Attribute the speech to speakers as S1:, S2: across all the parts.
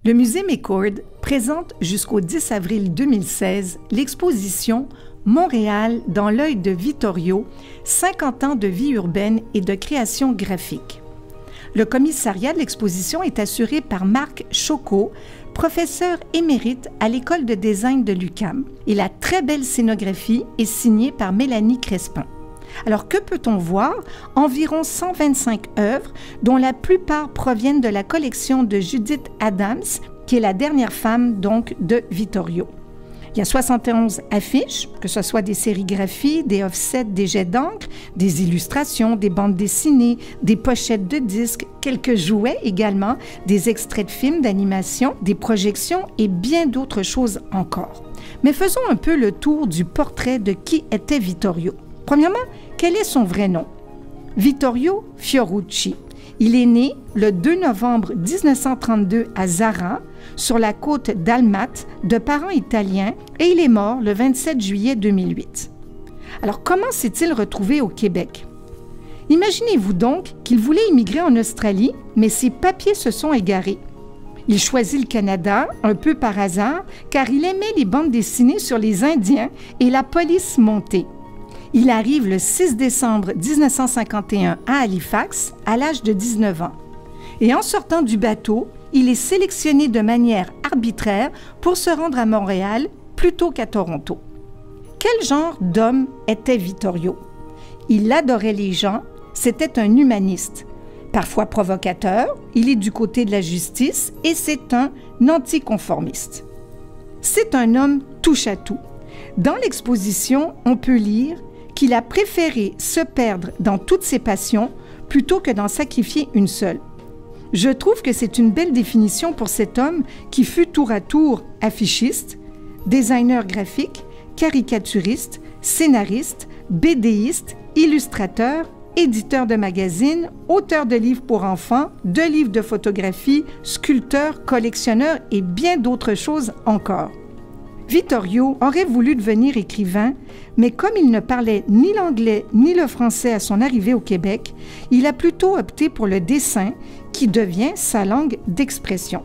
S1: Le musée McCord présente jusqu'au 10 avril 2016 l'exposition Montréal dans l'œil de Vittorio, 50 ans de vie urbaine et de création graphique. Le commissariat de l'exposition est assuré par Marc Chocot, professeur émérite à l'École de design de l'UQAM. Et la très belle scénographie est signée par Mélanie Crespin. Alors, que peut-on voir? Environ 125 œuvres, dont la plupart proviennent de la collection de Judith Adams, qui est la dernière femme donc de Vittorio. Il y a 71 affiches, que ce soit des sérigraphies, des offsets, des jets d'encre, des illustrations, des bandes dessinées, des pochettes de disques, quelques jouets également, des extraits de films d'animation, des projections et bien d'autres choses encore. Mais faisons un peu le tour du portrait de qui était Vittorio. Premièrement, quel est son vrai nom? Vittorio Fiorucci. Il est né le 2 novembre 1932 à Zara, sur la côte d'Almate, de parents italiens, et il est mort le 27 juillet 2008. Alors, comment s'est-il retrouvé au Québec? Imaginez-vous donc qu'il voulait immigrer en Australie, mais ses papiers se sont égarés. Il choisit le Canada, un peu par hasard, car il aimait les bandes dessinées sur les Indiens et la police montée. Il arrive le 6 décembre 1951 à Halifax, à l'âge de 19 ans. Et en sortant du bateau, il est sélectionné de manière arbitraire pour se rendre à Montréal plutôt qu'à Toronto. Quel genre d'homme était Vittorio? Il adorait les gens, c'était un humaniste. Parfois provocateur, il est du côté de la justice et c'est un anticonformiste. C'est un homme touche-à-tout. Dans l'exposition, on peut lire qu'il a préféré se perdre dans toutes ses passions plutôt que d'en sacrifier une seule. Je trouve que c'est une belle définition pour cet homme qui fut tour à tour affichiste, designer graphique, caricaturiste, scénariste, BDiste, illustrateur, éditeur de magazines, auteur de livres pour enfants, de livres de photographie, sculpteur, collectionneur et bien d'autres choses encore. Vittorio aurait voulu devenir écrivain, mais comme il ne parlait ni l'anglais ni le français à son arrivée au Québec, il a plutôt opté pour le dessin qui devient sa langue d'expression.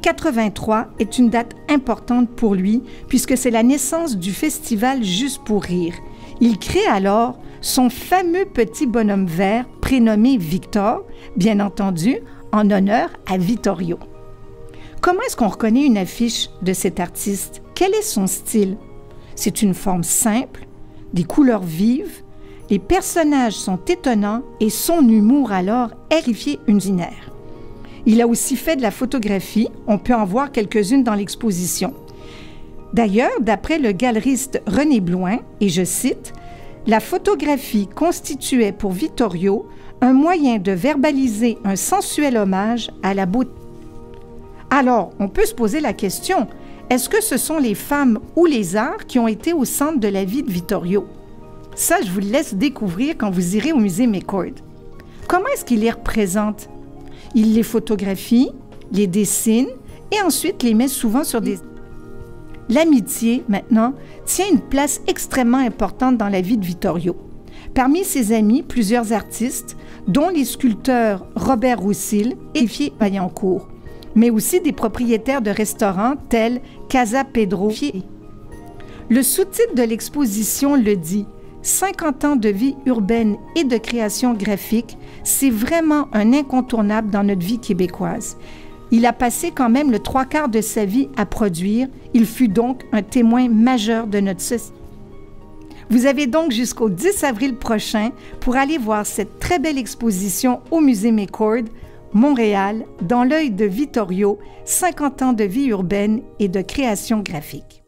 S1: 83 est une date importante pour lui puisque c'est la naissance du festival Juste pour rire. Il crée alors son fameux petit bonhomme vert prénommé Victor, bien entendu en honneur à Vittorio. Comment est-ce qu'on reconnaît une affiche de cet artiste? Quel est son style? C'est une forme simple, des couleurs vives, les personnages sont étonnants et son humour alors terrifié ordinaire. Il a aussi fait de la photographie, on peut en voir quelques-unes dans l'exposition. D'ailleurs, d'après le galeriste René Blouin, et je cite, « La photographie constituait pour Vittorio un moyen de verbaliser un sensuel hommage à la beauté. » Alors, on peut se poser la question, est-ce que ce sont les femmes ou les arts qui ont été au centre de la vie de Vittorio? Ça, je vous le laisse découvrir quand vous irez au musée McCord. Comment est-ce qu'il les représente? Il les photographie, les dessine et ensuite les met souvent sur des... L'amitié, maintenant, tient une place extrêmement importante dans la vie de Vittorio. Parmi ses amis, plusieurs artistes, dont les sculpteurs Robert Roussel et Fier Vaillancourt, mais aussi des propriétaires de restaurants tels Casa Pedro. Le sous-titre de l'exposition le dit « 50 ans de vie urbaine et de création graphique », c'est vraiment un incontournable dans notre vie québécoise. Il a passé quand même le 3/4 de sa vie à produire. Il fut donc un témoin majeur de notre société. Vous avez donc jusqu'au 10 avril prochain pour aller voir cette très belle exposition au musée McCord, Montréal, dans l'œil de Vittorio, 50 ans de vie urbaine et de création graphique.